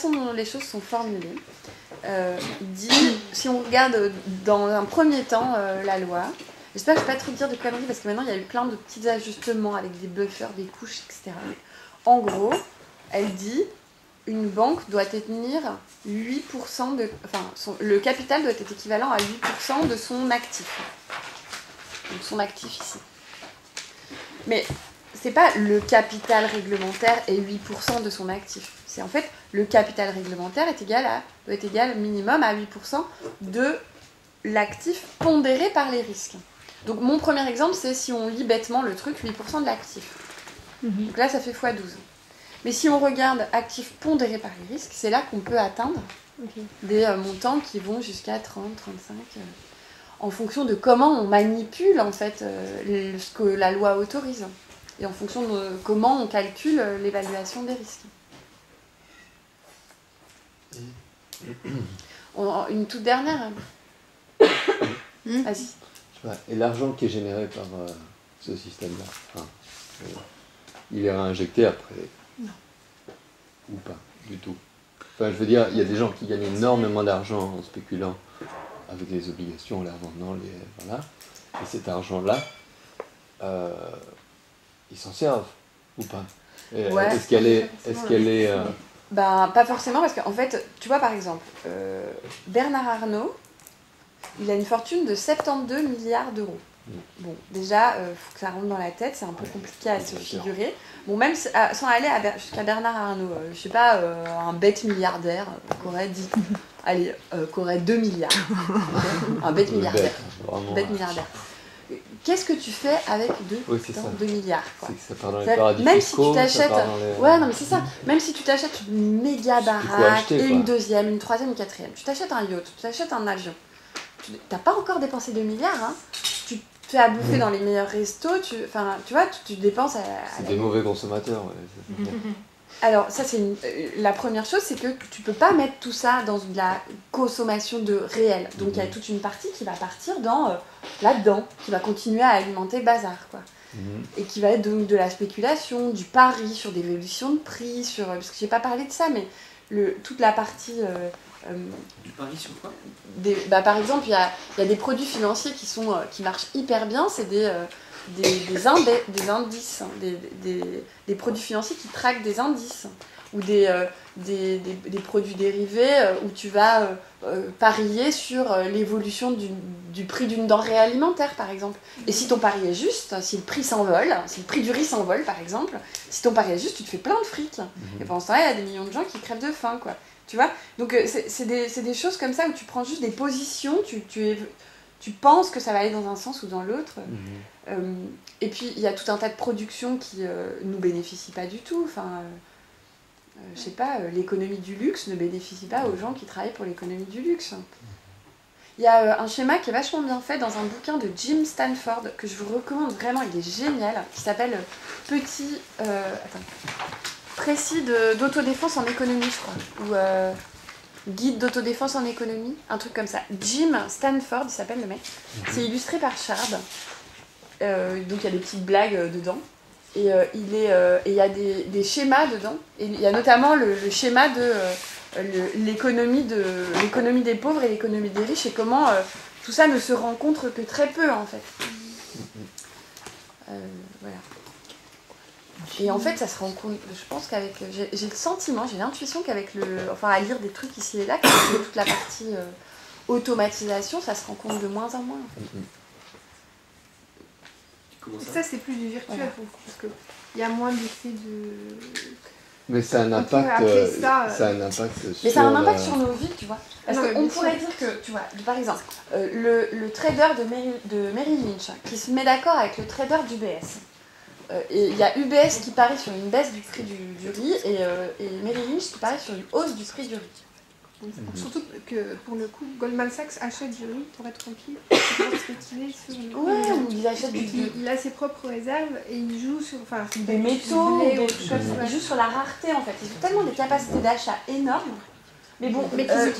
façon dont les choses sont formulées, dit, si on regarde dans un premier temps la loi, j'espère que je ne vais pas trop dire de conneries parce que maintenant il y a eu plein de petits ajustements avec des buffers, des couches, etc. Mais en gros, elle dit une banque doit détenir 8% de... Enfin, le capital doit être équivalent à 8% de son actif. Donc son actif ici. Mais c'est pas le capital réglementaire et 8% de son actif. C'est en fait le capital réglementaire doit être égal minimum à 8% de l'actif pondéré par les risques. Donc mon premier exemple, c'est si on lit bêtement le truc, 8% de l'actif. Donc là, ça fait x12. Mais si on regarde actif pondéré par les risques, c'est là qu'on peut atteindre des montants qui vont jusqu'à 30, 35, en fonction de comment on manipule en fait ce que la loi autorise. Et en fonction de comment on calcule l'évaluation des risques. Une toute dernière. Vas-y. Et l'argent qui est généré par ce système-là, il est réinjecté après? Non. Ou pas, du tout. Enfin, je veux dire, il y a des gens qui gagnent énormément d'argent en spéculant avec les obligations, les revendant, voilà. Et cet argent-là, ils s'en servent ou pas? Ouais, est-ce qu'elle est pas forcément, parce qu'en fait, tu vois par exemple, Bernard Arnault, il a une fortune de 72 milliards d'euros. Bon, déjà, faut que ça rentre dans la tête, c'est un peu compliqué à se figurer. Bon, même sans aller jusqu'à Bernard Arnault, je sais pas, un bête milliardaire qu'aurait dit, allez, qu'aurait 2 milliards. Un bête milliardaire. Bête milliardaire. Qu'est-ce que tu fais avec 2 milliards quoi. C'est que ça part dans les paradis fiscaux, si tu t'achètes... Ouais, non mais c'est ça. Même si tu t'achètes une méga baraque, et une deuxième, une troisième, une quatrième, tu t'achètes un yacht, tu t'achètes un avion, t'as pas encore dépensé 2 milliards, hein. Tu te fais à bouffer dans les meilleurs restos, tu vois, tu dépenses à c'est des mauvais consommateurs, ouais. Alors, ça, c'est la première chose, c'est que tu peux pas mettre tout ça dans de la consommation de réel. Donc, il y a toute une partie qui va partir là-dedans, qui va continuer à alimenter le bazar, quoi. Et qui va être donc de la spéculation, du pari sur des évolutions de prix, parce que j'ai pas parlé de ça, mais toute la partie... du pari sur quoi? Par exemple, il y a des produits financiers qui marchent hyper bien, c'est des indices, des produits financiers qui traquent des indices, ou des produits dérivés où tu vas parier sur l'évolution du prix d'une denrée alimentaire, par exemple. Et si ton pari est juste, si le prix s'envole, si le prix du riz s'envole, par exemple, si ton pari est juste, tu te fais plein de fric. Et pendant ce temps-là, il y a des millions de gens qui crèvent de faim, quoi. Tu vois? Donc c'est des choses comme ça où tu prends juste des positions, tu penses que ça va aller dans un sens ou dans l'autre. Et puis, il y a tout un tas de productions qui nous bénéficient pas du tout. Enfin, je sais pas, l'économie du luxe ne bénéficie pas aux gens qui travaillent pour l'économie du luxe. Il y a un schéma qui est vachement bien fait dans un bouquin de Jim Stanford, que je vous recommande vraiment, il est génial, qui s'appelle Précis d'autodéfense en économie, je crois. Ou guide d'autodéfense en économie, un truc comme ça. Jim Stanford, il s'appelle le mec. C'est illustré par Chard. Donc il y a des petites blagues dedans. Et il y a des schémas dedans. Et il y a notamment le schéma de l'économie des pauvres et l'économie des riches, et comment tout ça ne se rencontre que très peu, en fait. Voilà. Et en fait, ça se rencontre, je pense qu'avec... J'ai le sentiment, j'ai l'intuition qu'avec à lire des trucs ici et là, qu'avec toute la partie automatisation, ça se rencontre de moins en moins, en fait. Ça, c'est plus du virtuel, voilà. Parce qu'il y a moins d'effet de... Mais ça a un impact, Mais ça a un impact sur nos vies, tu vois. Parce qu'on pourrait dire que, tu vois, par exemple, le trader de Merrill Lynch, qui se met d'accord avec le trader d'UBS. Et il y a UBS qui parie sur une baisse du prix du riz, et Merrill Lynch qui parie sur une hausse du prix du riz. Surtout que, pour le coup, Goldman Sachs achète du riz pour être tranquille, pour spéculer sur le riz. Ouais, il achète il a ses propres réserves et il joue sur... des métaux, il joue sur la rareté, en fait. Ils ont tellement des capacités d'achat énormes. Mais bon,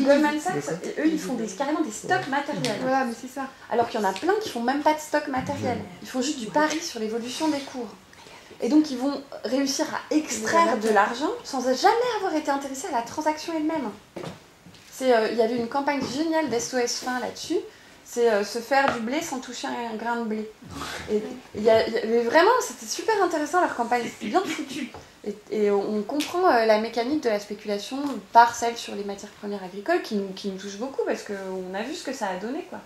Goldman Sachs, eux, ils font carrément des stocks matériels. Voilà, mais c'est ça. Alors qu'il y en a plein qui font même pas de stock matériel. Ils font juste du pari sur l'évolution des cours. Et donc ils vont réussir à extraire de l'argent sans jamais avoir été intéressés à la transaction elle-même. Il y avait une campagne géniale d'SOS Fin là-dessus, c'est se faire du blé sans toucher un grain de blé. Et mais vraiment, c'était super intéressant leur campagne, c'était bien foutu. Et on comprend la mécanique de la spéculation par celle sur les matières premières agricoles qui nous touche beaucoup parce qu'on a vu ce que ça a donné, quoi.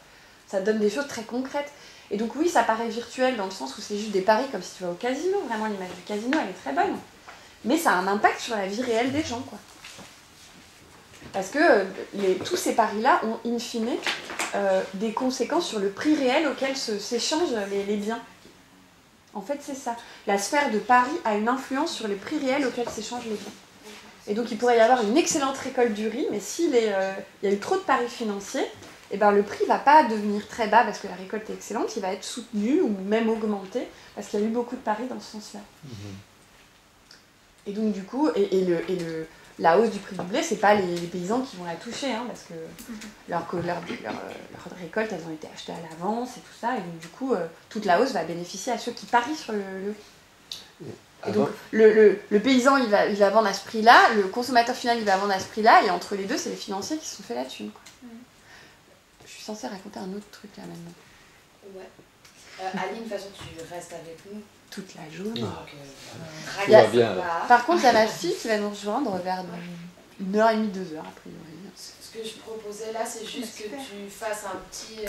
Ça donne des choses très concrètes. Et donc oui, ça paraît virtuel dans le sens où c'est juste des paris comme si tu vas au casino. Vraiment, l'image du casino, elle est très bonne. Mais ça a un impact sur la vie réelle des gens, quoi. Parce que tous ces paris-là ont, in fine, des conséquences sur le prix réel auquel s'échangent les biens. En fait, c'est ça. La sphère de Paris a une influence sur les prix réels auxquels s'échangent les biens. Et donc, il pourrait y avoir une excellente récolte du riz, mais s'il y a eu trop de paris financiers, eh ben, le prix ne va pas devenir très bas parce que la récolte est excellente, il va être soutenu ou même augmenté parce qu'il y a eu beaucoup de paris dans ce sens-là. Et donc, du coup, la hausse du prix du blé, c'est pas les paysans qui vont la toucher, hein, parce que leur récolte, elles ont été achetées à l'avance et tout ça, et donc du coup, toute la hausse va bénéficier à ceux qui parient sur le riz. Et donc, le paysan, il va vendre à ce prix-là, le consommateur final, il va vendre à ce prix-là, et entre les deux, c'est les financiers qui se sont fait la thune, quoi. Je suis censée raconter un autre truc, là, maintenant. Ouais. Aline, de toute façon, tu restes avec nous toute la journée. Par contre, il y a ma fille qui va nous rejoindre vers 1h30, 2h, a priori. Ce que je proposais là, c'est juste que tu fasses un petit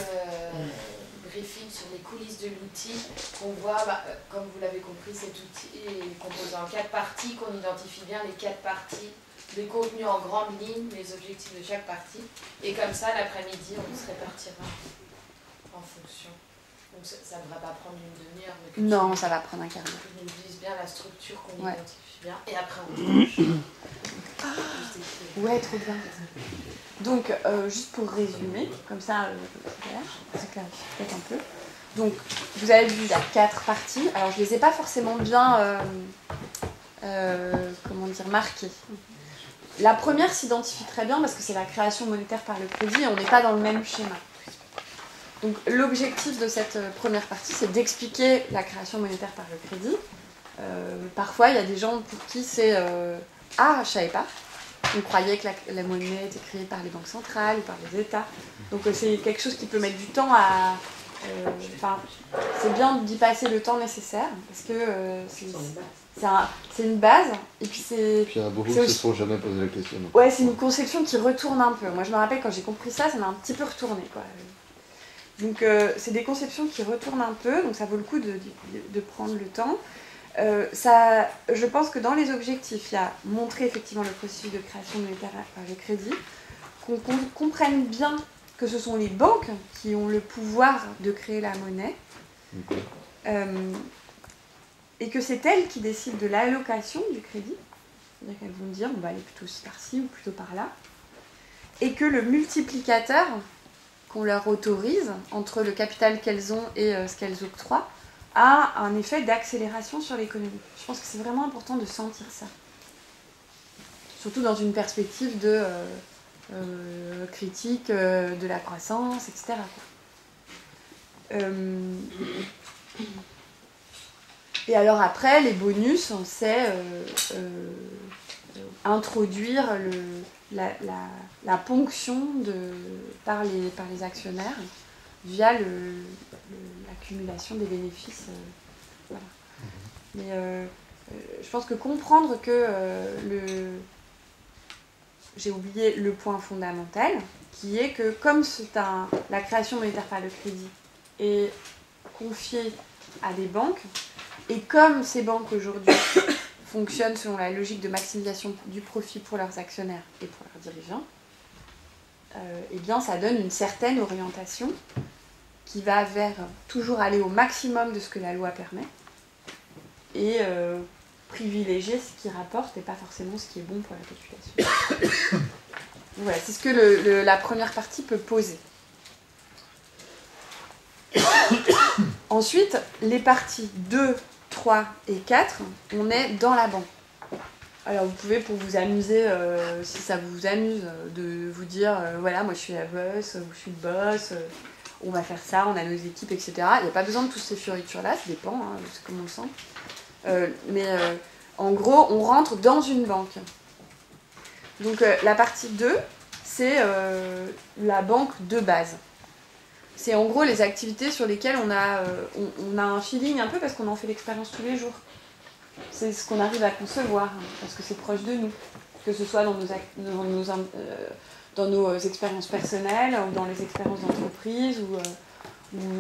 briefing sur les coulisses de l'outil, qu'on voit, comme vous l'avez compris, cet outil est composé en 4 parties, qu'on identifie bien les 4 parties, les contenus en grandes lignes, les objectifs de chaque partie, et comme ça, l'après-midi, on se répartira en fonction. Donc ça ne devrait pas prendre une demi-heure. Non, ça va prendre un quart d'heure. On utilise bien la structure, qu'on identifie bien, et après on ouais, trop bien. Donc, juste pour résumer, comme ça, ça clarifie peut-être un peu. Donc, vous avez vu, il y a 4 parties. Alors, je ne les ai pas forcément bien, marquées. La première s'identifie très bien parce que c'est la création monétaire par le crédit et on n'est pas dans le même schéma. Donc l'objectif de cette première partie, c'est d'expliquer la création monétaire par le crédit. Parfois, il y a des gens pour qui c'est « Ah, je ne savais pas ». On croyait que la monnaie était créée par les banques centrales ou par les États. Donc c'est quelque chose qui peut mettre du temps à... c'est bien d'y passer le temps nécessaire parce que c'est une base. Et puis Puis il y en a beaucoup qui ne se sont jamais posé la question. Ouais, c'est une conception qui retourne un peu. Moi, je me rappelle quand j'ai compris ça m'a un petit peu retourné, quoi. Donc c'est des conceptions qui retournent un peu, donc ça vaut le coup de prendre le temps. Je pense que dans les objectifs, il y a montrer effectivement le processus de création monétaire par le crédit, qu'on comprenne bien que ce sont les banques qui ont le pouvoir de créer la monnaie, et que c'est elles qui décident de l'allocation du crédit. C'est-à-dire qu'elles vont dire on va aller plutôt par-ci ou plutôt par-là, et que le multiplicateur qu'on leur autorise entre le capital qu'elles ont et ce qu'elles octroient a un effet d'accélération sur l'économie. Je pense que c'est vraiment important de sentir ça. Surtout dans une perspective de critique de la croissance, etc. Et alors après, les bonus, c'est introduire la ponction par les actionnaire via l'accumulation des bénéfices. Voilà. Mais je pense que comprendre que j'ai oublié le point fondamental, qui est que comme la création monétaire par le crédit est confiée à des banques, et comme ces banques aujourd'hui fonctionnent selon la logique de maximisation du profit pour leurs actionnaires et pour leurs dirigeants, eh bien ça donne une certaine orientation qui va vers toujours aller au maximum de ce que la loi permet et privilégier ce qui rapporte et pas forcément ce qui est bon pour la population. Voilà, c'est ce que la première partie peut poser. Ensuite, les parties 2, 3 et 4, on est dans la banque. Alors vous pouvez, pour vous amuser, si ça vous amuse, de vous dire, voilà, moi je suis la boss, ou je suis le boss, on va faire ça, on a nos équipes, etc. Il n'y a pas besoin de toutes ces fioritures-là, ça dépend, c'est comme on le sent. En gros, on rentre dans une banque. Donc la partie 2, c'est la banque de base. C'est en gros les activités sur lesquelles on a un feeling un peu parce qu'on en fait l'expérience tous les jours. C'est ce qu'on arrive à concevoir, parce que c'est proche de nous. Que ce soit dans nos expériences personnelles, ou dans les expériences d'entreprise, ou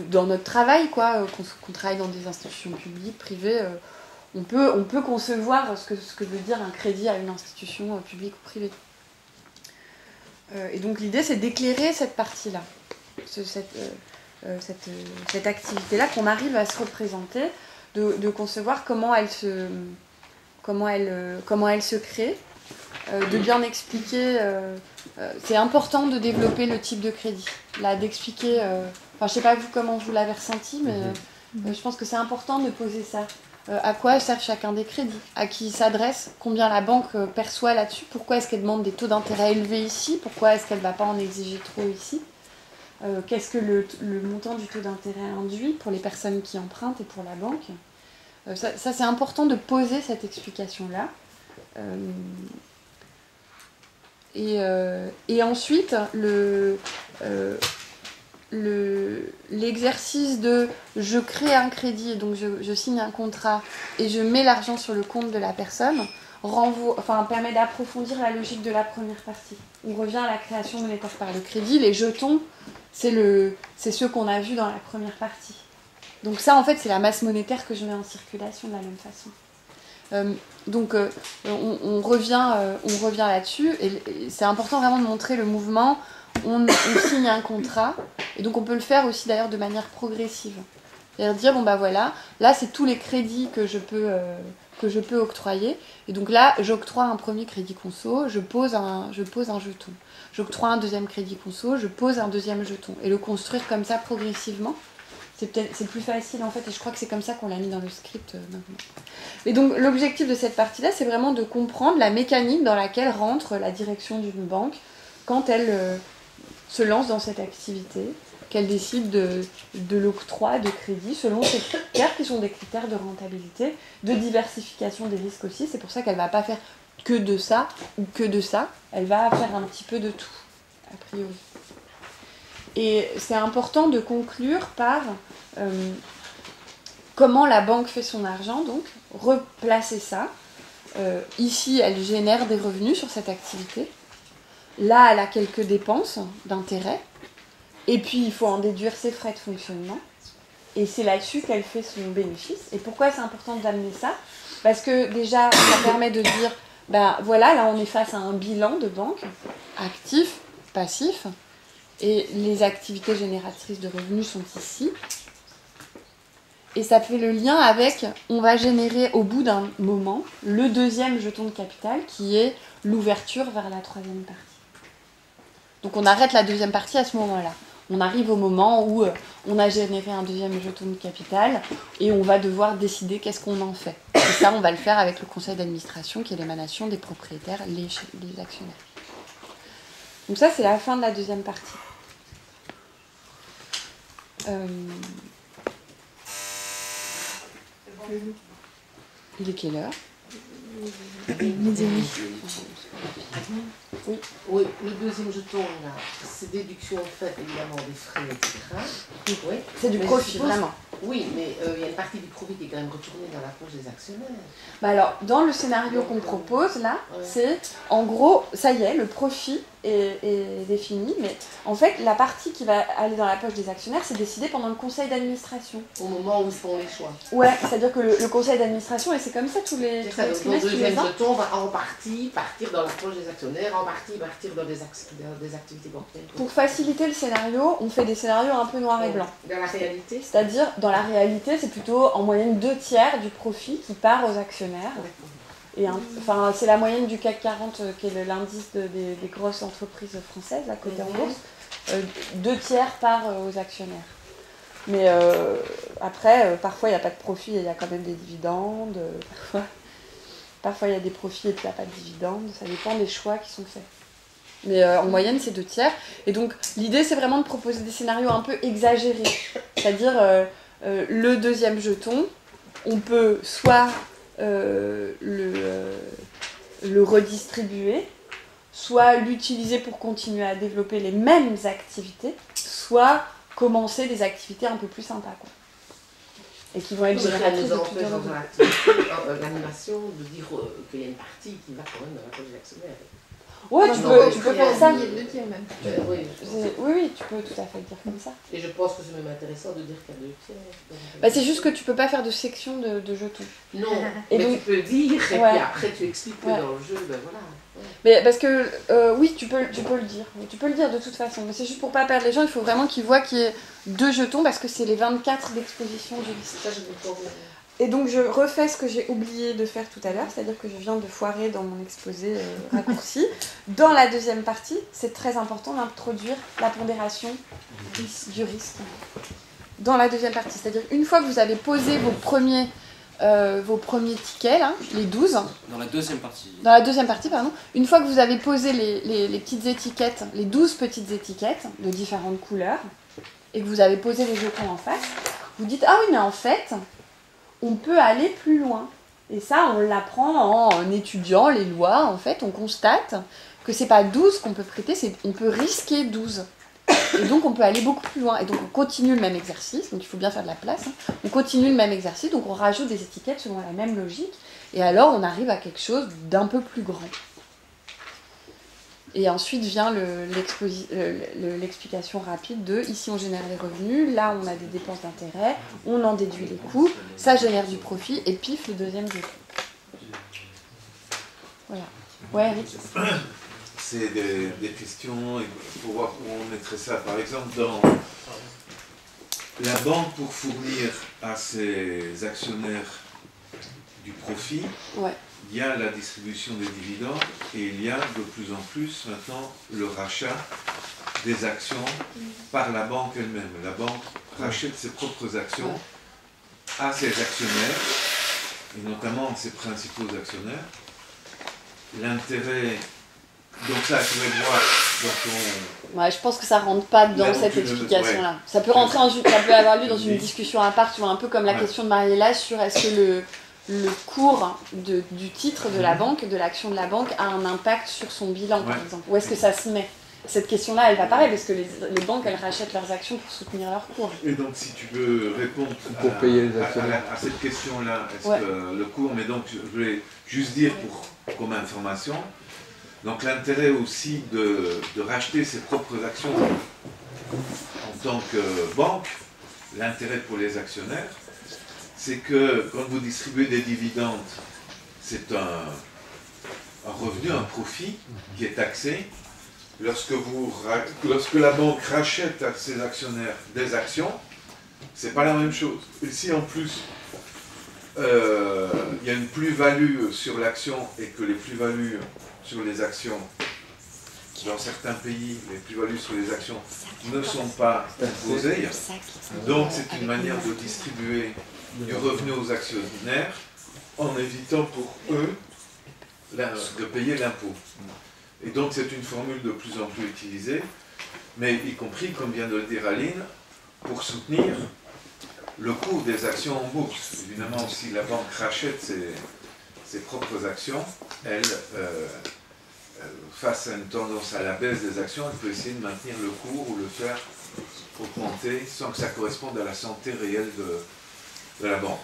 dans notre travail, quoi, qu'on travaille dans des institutions publiques, privées. On peut concevoir ce que veut dire un crédit à une institution publique ou privée. Et donc l'idée, c'est d'éclairer cette partie-là, cette activité-là, qu'on arrive à se représenter, de concevoir comment elle se crée, de bien expliquer. C'est important de développer le type de crédit, là, d'expliquer. Enfin, je sais pas vous comment vous l'avez ressenti, mais je pense que c'est important de poser ça. À quoi sert chacun des crédits, à qui il s'adresse, combien la banque perçoit là-dessus, pourquoi est-ce qu'elle demande des taux d'intérêt élevés ici, pourquoi est-ce qu'elle ne va pas en exiger trop ici, qu'est-ce que le montant du taux d'intérêt induit pour les personnes qui empruntent et pour la banque. Ça c'est important de poser cette explication-là. Et ensuite, l'exercice de je crée un crédit, et donc je signe un contrat et je mets l'argent sur le compte de la personne, permet d'approfondir la logique de la première partie. On revient à la création monétaire par le crédit. Les jetons, c'est ceux qu'on a vus dans la première partie. Donc ça, en fait, c'est la masse monétaire que je mets en circulation de la même façon. On revient là-dessus, et c'est important vraiment de montrer le mouvement. On signe un contrat, et donc on peut le faire aussi d'ailleurs de manière progressive. C'est-à-dire dire, bon bah voilà, là c'est tous les crédits que je peux octroyer, et donc là j'octroie un premier crédit conso, je pose un jeton. J'octroie un deuxième crédit conso, je pose un deuxième jeton. Et le construire comme ça progressivement, c'est plus facile en fait, et je crois que c'est comme ça qu'on l'a mis dans le script maintenant. Et donc l'objectif de cette partie-là, c'est vraiment de comprendre la mécanique dans laquelle rentre la direction d'une banque quand elle se lance dans cette activité, qu'elle décide de l'octroi de crédit selon ces critères qui sont des critères de rentabilité, de diversification des risques aussi. C'est pour ça qu'elle ne va pas faire que de ça ou que de ça, elle va faire un petit peu de tout, a priori. Et c'est important de conclure par comment la banque fait son argent, donc replacer ça. Ici, elle génère des revenus sur cette activité. Là, elle a quelques dépenses d'intérêt. Et puis, il faut en déduire ses frais de fonctionnement. Et c'est là-dessus qu'elle fait son bénéfice. Et pourquoi c'est important d'amener ça ? Parce que déjà, ça permet de dire, ben voilà, là on est face à un bilan de banque, actif, passif. Et les activités génératrices de revenus sont ici. Et ça fait le lien avec, on va générer au bout d'un moment, le deuxième jeton de capital qui est l'ouverture vers la troisième partie. Donc on arrête la deuxième partie à ce moment-là. On arrive au moment où on a généré un deuxième jeton de capital et on va devoir décider qu'est-ce qu'on en fait. Et ça, on va le faire avec le conseil d'administration qui est l'émanation des propriétaires, les actionnaires. Donc ça, c'est la fin de la deuxième partie. Il est quelle heure ? Midi et demi. Oui. Oui, le deuxième jeton, là, c'est déduction faite évidemment des frais, etc. Oui. C'est du profit, vraiment. Oui, mais il y a une partie du profit qui est quand même retournée dans la poche des actionnaire. Bah alors, dans le scénario qu'on propose, là, c'est, en gros, ça y est, le profit est défini, mais en fait, la partie qui va aller dans la poche des actionnaires, c'est décidé pendant le conseil d'administration. Au moment où ils font les choix. Ouais, c'est-à-dire que le conseil d'administration, et c'est comme ça tous les trimestres, le deuxième jeton va en partie partir dans la poche des actionnaires, en partie partir dans des activités bancaires. Pour faciliter le scénario, on fait des scénarios un peu noir et blanc. Dans la réalité, c'est-à-dire, dans la réalité, c'est plutôt en moyenne 2/3 du profit qui part aux actionnaires. Et enfin, c'est la moyenne du CAC 40, qui est l'indice des grosses entreprises françaises, là, cotées en bourse. 2/3 part aux actionnaires. Mais après, parfois, il n'y a pas de profit et il y a quand même des dividendes. Parfois, il y a des profits et puis il n'y a pas de dividendes. Ça dépend des choix qui sont faits. Mais en moyenne, c'est 2/3. Et donc, l'idée, c'est vraiment de proposer des scénarios un peu exagérés. C'est-à-dire, le deuxième jeton, on peut soit le redistribuer, soit l'utiliser pour continuer à développer les mêmes activités, soit commencer des activités un peu plus sympas, quoi. Et qui vont être génératrices de plus de revenus. L'animation de dire qu'il y a une partie qui va quand même dans la poche des actionnaires. Ouais, tu peux faire ça. Oui, tu peux tout à fait le dire comme ça. Et je pense que c'est même intéressant de dire qu'il y a 2 tiers. Bah, c'est juste que tu peux pas faire de section de jetons. Non, et mais donc, tu peux dire, et puis après tu expliques que dans le jeu, ben voilà. Ouais. Mais parce que, oui, tu peux le dire. Tu peux le dire de toute façon. Mais c'est juste pour pas perdre les gens, il faut vraiment qu'ils voient qu'il y ait 2 jetons, parce que c'est les 24 d'exposition du liste. Ça, je ne comprends. Et donc je refais ce que j'ai oublié de faire tout à l'heure, c'est-à-dire que je viens de foirer dans mon exposé raccourci. Dans la deuxième partie, c'est très important d'introduire la pondération du risque. Dans la deuxième partie, c'est-à-dire une fois que vous avez posé vos premiers tickets, là, les 12. Dans la deuxième partie. Dans la deuxième partie, pardon. Une fois que vous avez posé les petites étiquettes, les 12 petites étiquettes de différentes couleurs, et que vous avez posé les jetons en face, vous dites « Ah oui, mais en fait... on peut aller plus loin. » Et ça, on l'apprend en étudiant les lois. En fait, on constate que c'est pas 12 qu'on peut prêter, on peut risquer 12. Et donc, on peut aller beaucoup plus loin. Et donc, on continue le même exercice. Donc, il faut bien faire de la place. Hein. On continue le même exercice. Donc, on rajoute des étiquettes selon la même logique. Et alors, on arrive à quelque chose d'un peu plus grand. Et ensuite vient l'explication rapide de ici on génère les revenus, là on a des dépenses d'intérêt, on en déduit les coûts, ça génère du profit et pif le deuxième jeton. Voilà. Ouais, Eric. C'est des questions, il faut voir où on mettrait ça. Par exemple, dans la banque pour fournir à ses actionnaires du profit, ouais. Il y a la distribution des dividendes et il y a de plus en plus maintenant le rachat des actions par la banque elle-même. La banque rachète ses propres actions à ses actionnaires, et notamment ses principaux actionnaires. L'intérêt, donc ça, je vais voir dans ton... Ouais, je pense que ça rentre pas dans cette explication-là. Ouais. Ça peut rentrer ça peut avoir lieu dans une discussion à part, tu vois, un peu comme la question de Mariella sur est-ce que le cours du titre de la banque, de l'action de la banque, a un impact sur son bilan, par exemple. Où est-ce que ça se met? Cette question-là, elle va pareil, parce que les banques, elles rachètent leurs actions pour soutenir leur cours. Et donc, si tu veux répondre à cette question-là, est-ce que le cours, mais donc, je vais juste dire comme information, donc l'intérêt aussi de racheter ses propres actions en tant que banque, l'intérêt pour les actionnaires, c'est que quand vous distribuez des dividendes, c'est un revenu, un profit qui est taxé. Lorsque la banque rachète à ses actionnaires des actions, c'est pas la même chose. Ici, en plus, il y a une plus-value sur l'action et que les plus-values sur les actions, dans certains pays, les plus-values sur les actions ne sont pas imposées. Donc, c'est une manière de distribuer du revenu aux actionnaires en évitant pour eux de payer l'impôt. Et donc c'est une formule de plus en plus utilisée, mais y compris, comme vient de le dire Aline, pour soutenir le cours des actions en bourse. Évidemment, si la banque rachète ses propres actions, elle, face à une tendance à la baisse des actions, elle peut essayer de maintenir le cours ou le faire augmenter sans que ça corresponde à la santé réelle de la banque.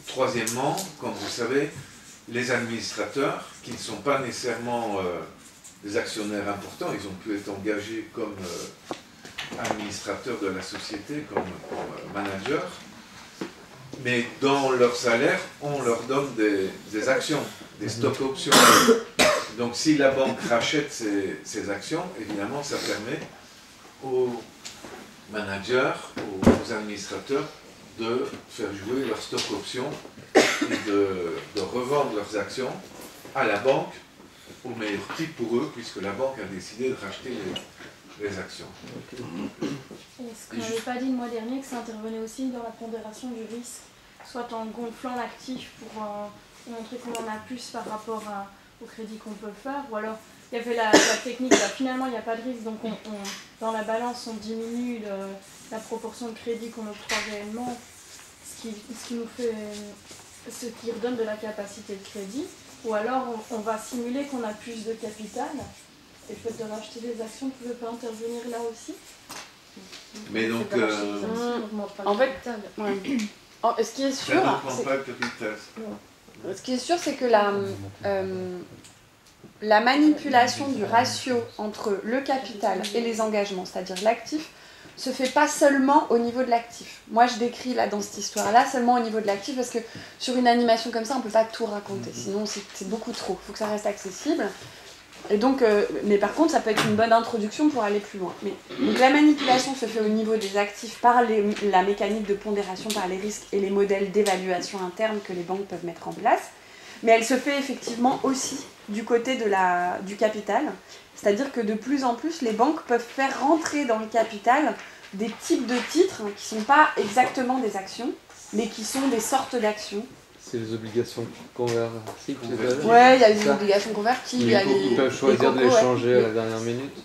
Troisièmement, comme vous savez, les administrateurs, qui ne sont pas nécessairement des actionnaires importants, ils ont pu être engagés comme administrateurs de la société, comme managers, mais dans leur salaire, on leur donne des actions, des stocks options. Donc si la banque rachète ces actions, évidemment, ça permet aux managers, aux administrateurs, de faire jouer leurs stock options et de revendre leurs actions à la banque au meilleur prix pour eux, puisque la banque a décidé de racheter les actions. Est-ce qu'on n'avait pas dit le mois dernier que ça intervenait aussi dans la pondération du risque, soit en gonflant l'actif pour montrer qu'on en a plus par rapport au crédit qu'on peut faire, ou alors il y avait la technique, finalement il n'y a pas de risque, donc dans la balance on diminue la proportion de crédit qu'on octroie réellement, ce qui nous fait ce qui redonne de la capacité de crédit, ou alors on va simuler qu'on a plus de capital, et peut-être de racheter des actions ne pouvait pas intervenir là aussi. Mais donc, en fait, ce qui est sûr, c'est que la manipulation du ratio entre le capital et les engagements, c'est-à-dire l'actif, se fait pas seulement au niveau de l'actif. Moi, je décris là dans cette histoire-là seulement au niveau de l'actif parce que sur une animation comme ça, on peut pas tout raconter. Sinon, c'est beaucoup trop. Il faut que ça reste accessible. Et donc, mais par contre, ça peut être une bonne introduction pour aller plus loin. Donc la manipulation se fait au niveau des actifs par la mécanique de pondération par les risques et les modèles d'évaluation interne que les banques peuvent mettre en place. Mais elle se fait effectivement aussi du côté du capital. C'est-à-dire que de plus en plus, les banques peuvent faire rentrer dans le capital des types de titres qui ne sont pas exactement des actions, mais qui sont des sortes d'actions. C'est les obligations convertibles, c'est ça ? Ouais, il y a les obligations convertibles. Ils peuvent choisir de les changer à la dernière minute.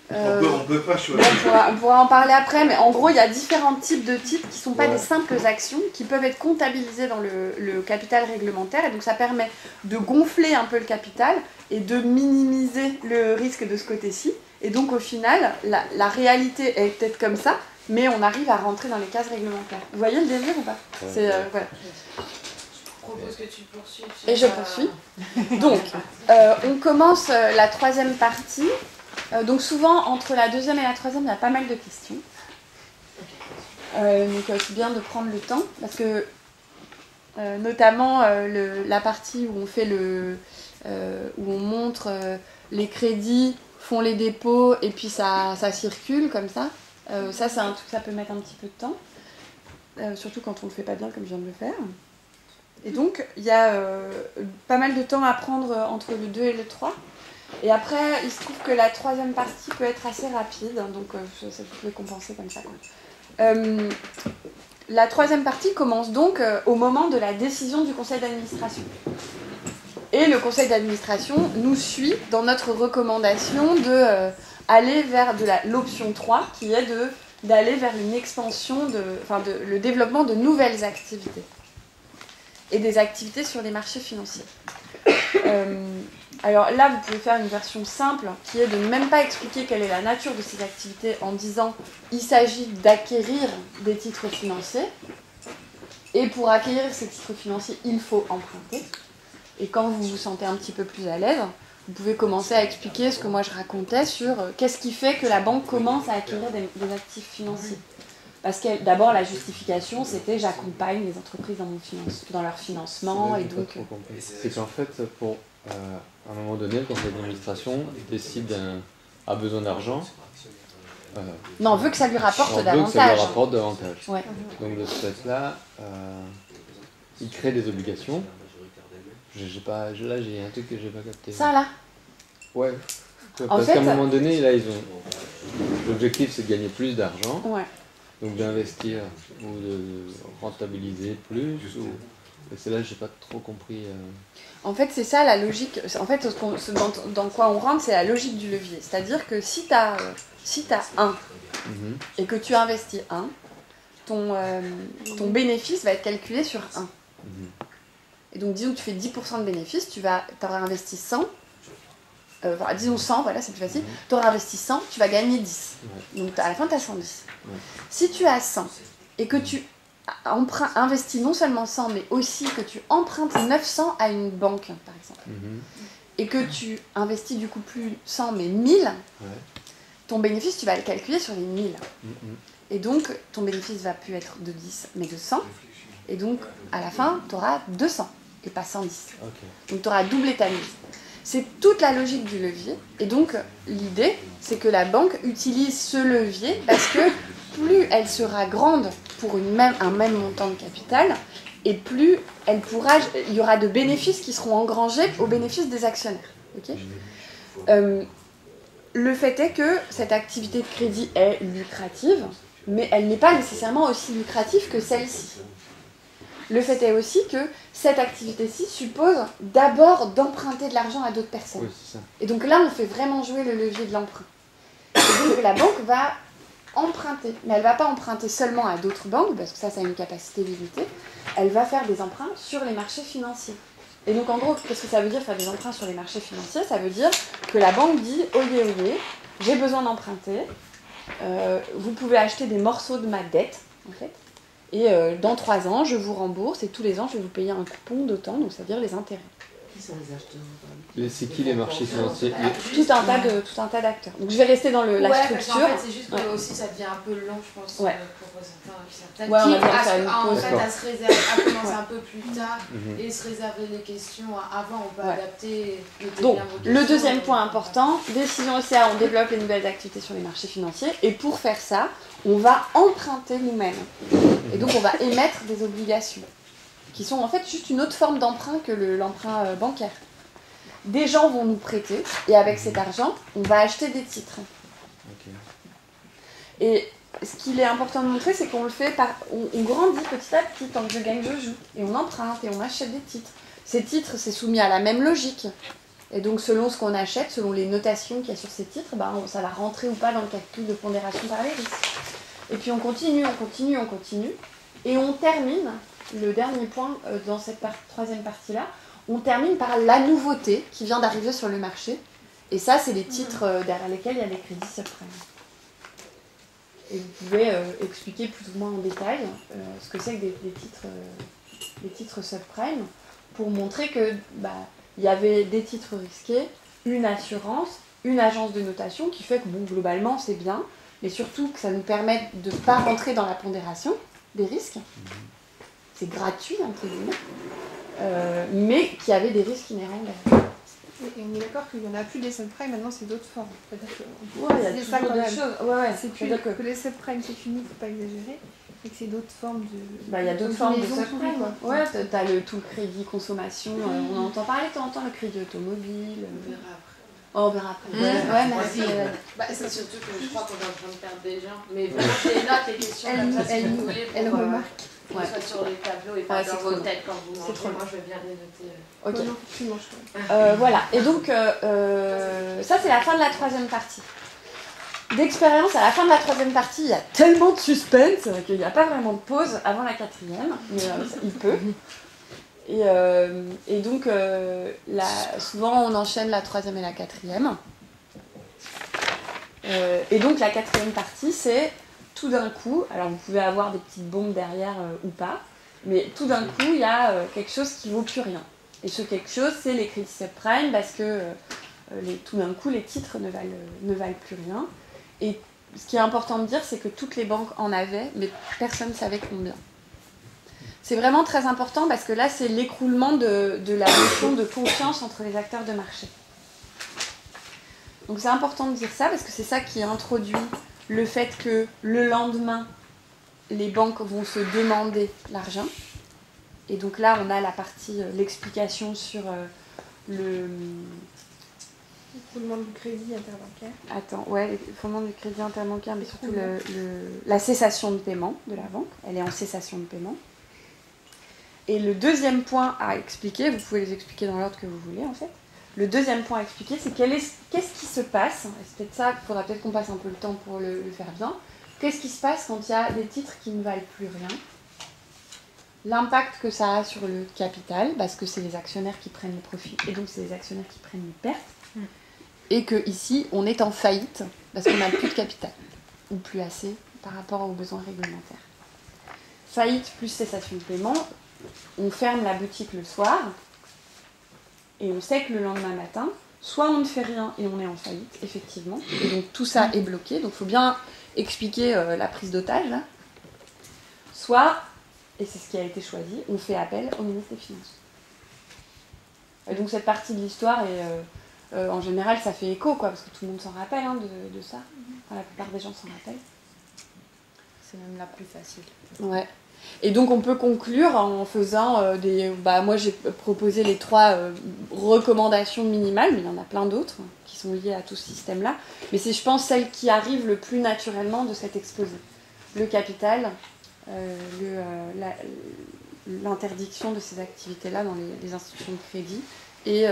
On peut pas choisir. On pourra en parler après, mais en gros, il y a différents types de titres qui ne sont pas des simples actions, qui peuvent être comptabilisées dans le capital réglementaire. Et donc, ça permet de gonfler un peu le capital et de minimiser le risque de ce côté-ci. Et donc, au final, la réalité est peut-être comme ça, mais on arrive à rentrer dans les cases réglementaires. Vous voyez le délire ou pas ? Voilà. Je propose que tu poursuives. Et je poursuis. Donc, on commence la troisième partie. Donc souvent, entre la deuxième et la troisième, il y a pas mal de questions. Donc c'est bien de prendre le temps, parce que notamment la partie où on fait où on montre les crédits, font les dépôts, et puis ça circule comme ça. Ça, c'est un truc, ça peut mettre un petit peu de temps. Surtout quand on le fait pas bien comme je viens de le faire. Et donc, il y a pas mal de temps à prendre entre le 2 et le 3. Et après, il se trouve que la troisième partie peut être assez rapide, donc ça peut compenser comme ça. La troisième partie commence donc au moment de la décision du conseil d'administration. Et le conseil d'administration nous suit dans notre recommandation d'aller vers l'option 3, qui est d'aller vers une expansion, le développement de nouvelles activités. Et des activités sur les marchés financiers. Alors là, vous pouvez faire une version simple qui est de ne même pas expliquer quelle est la nature de ces activités en disant il s'agit d'acquérir des titres financiers et pour acquérir ces titres financiers, il faut emprunter. Et quand vous vous sentez un petit peu plus à l'aise, vous pouvez commencer à expliquer ce que moi je racontais sur qu'est-ce qui fait que la banque commence à acquérir des actifs financiers. Parce que d'abord, la justification, c'était j'accompagne les entreprises dans leur financement. Et donc, c'est qu'en fait, à un moment donné, le conseil d'administration a besoin d'argent. Non, on veut que ça lui rapporte davantage. On veut que ça lui rapporte davantage. Ouais. Donc de ce fait-là, il crée des obligations. Là, j'ai un truc que j'ai pas capté. Ça, là ? Ouais. Parce qu'à un moment donné, là, l'objectif, c'est de gagner plus d'argent. Ouais. Donc d'investir ou de rentabiliser plus. Et c'est là que j'ai pas trop compris. En fait, c'est ça la logique. En fait, dans quoi on rentre, c'est la logique du levier. C'est-à-dire que si tu as 1 et que tu investis 1, ton bénéfice va être calculé sur 1. Et donc, disons que tu fais 10% de bénéfice, tu auras investi 100. Disons 100, voilà, c'est plus facile. Tu auras investi 100, tu vas gagner 10. Donc à la fin, tu as 110. Si tu as 100 et que tu investis non seulement 100, mais aussi que tu empruntes 900 à une banque, par exemple, et que tu investis du coup plus 100, mais 1000, ton bénéfice, tu vas le calculer sur les 1000. Et donc, ton bénéfice va plus être de 10, mais de 100. Et donc, à la fin, tu auras 200 et pas 110. Donc, tu auras doublé ta mise. C'est toute la logique du levier. Et donc, l'idée, c'est que la banque utilise ce levier parce que plus elle sera grande pour un même montant de capital, et plus il y aura de bénéfices qui seront engrangés au bénéfice des actionnaires. Okay ? Le fait est que cette activité de crédit est lucrative, mais elle n'est pas nécessairement aussi lucrative que celle-ci. Le fait est aussi que cette activité-ci suppose d'abord d'emprunter de l'argent à d'autres personnes. Oui, c'est ça. Et donc là, on fait vraiment jouer le levier de l'emprunt. Et donc la banque va emprunter. Mais elle ne va pas emprunter seulement à d'autres banques, parce que ça a une capacité limitée. Elle va faire des emprunts sur les marchés financiers. Et donc en gros, qu'est-ce que ça veut dire faire des emprunts sur les marchés financiers? Ça veut dire que la banque dit « Oyez, j'ai besoin d'emprunter, vous pouvez acheter des morceaux de ma dette, en fait, et dans 3 ans, je vous rembourse, et tous les ans, je vais vous payer un coupon d'autant, donc ça veut dire les intérêts. » Qui sont les acheteurs? C'est qui les marchés financiers? Tout un tas d'acteurs. Donc je vais rester dans la structure. En fait, c'est juste que aussi ça devient un peu long, je pense, pour certains Ouais, qui à se réserver, à commencer un peu plus tard et se réserver les questions avant. On peut adapter. Donc le deuxième point important, décision OCA, on développe les nouvelles activités sur les marchés financiers, et pour faire ça, on va emprunter nous-mêmes. Et donc on va émettre des obligations, qui sont en fait juste une autre forme d'emprunt que l'emprunt bancaire. Des gens vont nous prêter, et avec cet argent, on va acheter des titres. Et ce qu'il est important de montrer, c'est qu'on le fait on grandit petit à petit, tant que je gagne, je joue. Et on emprunte, et on achète des titres. Ces titres, c'est soumis à la même logique. Et donc, selon ce qu'on achète, selon les notations qu'il y a sur ces titres, ça va rentrer ou pas dans le calcul de pondération par les risques. Et puis on continue, et on termine, le dernier point dans cette troisième partie-là, on termine par la nouveauté qui vient d'arriver sur le marché. Et ça, c'est les titres derrière lesquels il y a les crédits subprimes. Et vous pouvez expliquer plus ou moins en détail ce que c'est que des titres subprimes, pour montrer que il y avait des titres risqués, une assurance, une agence de notation qui fait que globalement c'est bien, mais surtout que ça nous permet de ne pas rentrer dans la pondération des risques. C'est gratuit, entre guillemets, mais qui avait des risques inhérents derrière. Et on est d'accord qu'il n'y en a plus des subprimes, maintenant c'est d'autres formes. C'est-à-dire que il y a toujours des choses. C'est plus que les subprimes c'est fini, il ne faut pas exagérer, et que c'est d'autres formes de. Il y a d'autres formes de subprimes. Ouais, tu as tout le crédit consommation, on en entend parler, tu entends le crédit automobile. On verra après. Merci. C'est surtout que je crois qu'on est en train de perdre des gens. Mais vraiment, je les note, les questions comme ça, si vous voulez, elle remarque. Soit sur les tableaux et pas dans vos têtes quand vous mangez. Moi, je vais bien les noter. Ok. Tu manges. Voilà. Et donc, ça, c'est la fin de la troisième partie. D'expérience, à la fin de la troisième partie, il y a tellement de suspense qu'il n'y a pas vraiment de pause avant la quatrième. Mais il peut. Et donc, souvent, on enchaîne la troisième et la quatrième. Et donc, la quatrième partie, c'est tout d'un coup, alors vous pouvez avoir des petites bombes derrière ou pas, mais tout d'un coup, il y a quelque chose qui ne vaut plus rien. Et ce quelque chose, c'est les crédits subprimes, parce que tout d'un coup, les titres ne valent plus rien. Et ce qui est important de dire, c'est que toutes les banques en avaient, mais personne ne savait combien. C'est vraiment très important parce que là, c'est l'écroulement de la notion de confiance entre les acteurs de marché. Donc c'est important de dire ça parce que c'est ça qui introduit le fait que le lendemain, les banques vont se demander l'argent. Et donc là, on a la partie, l'explication sur le fondement du crédit interbancaire. Le fondement du crédit interbancaire, mais surtout la cessation de paiement de la banque. Elle est en cessation de paiement. Et le deuxième point à expliquer, vous pouvez les expliquer dans l'ordre que vous voulez en fait. Le deuxième point à expliquer, c'est qu'est-ce qui se passe, et c'est peut-être ça, il faudra peut-être qu'on passe un peu le temps pour le faire bien, qu'est-ce qui se passe quand il y a des titres qui ne valent plus rien, l'impact que ça a sur le capital, parce que c'est les actionnaires qui prennent les profits, et donc c'est les actionnaires qui prennent les pertes, et que ici on est en faillite, parce qu'on n'a plus de capital, ou plus assez par rapport aux besoins réglementaires. Faillite plus cessation de paiement, on ferme la boutique le soir, et on sait que le lendemain matin, soit on ne fait rien et on est en faillite, effectivement, et donc tout ça est bloqué, donc il faut bien expliquer la prise d'otage, là. Soit, et c'est ce qui a été choisi, on fait appel au ministre des Finances. Et donc cette partie de l'histoire, en général, ça fait écho, parce que tout le monde s'en rappelle de ça. Enfin, la plupart des gens s'en rappellent. C'est même la plus facile. Ouais. Et donc on peut conclure en faisant moi j'ai proposé les 3 recommandations minimales, mais il y en a plein d'autres qui sont liées à tout ce système-là. Mais c'est, je pense, celle qui arrive le plus naturellement de cet exposé. Le capital, l'interdiction de ces activités-là dans les institutions de crédit et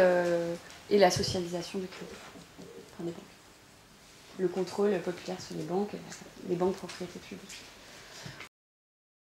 la socialisation du crédit. Enfin, des banques. le contrôle populaire sur les banques propriété publique.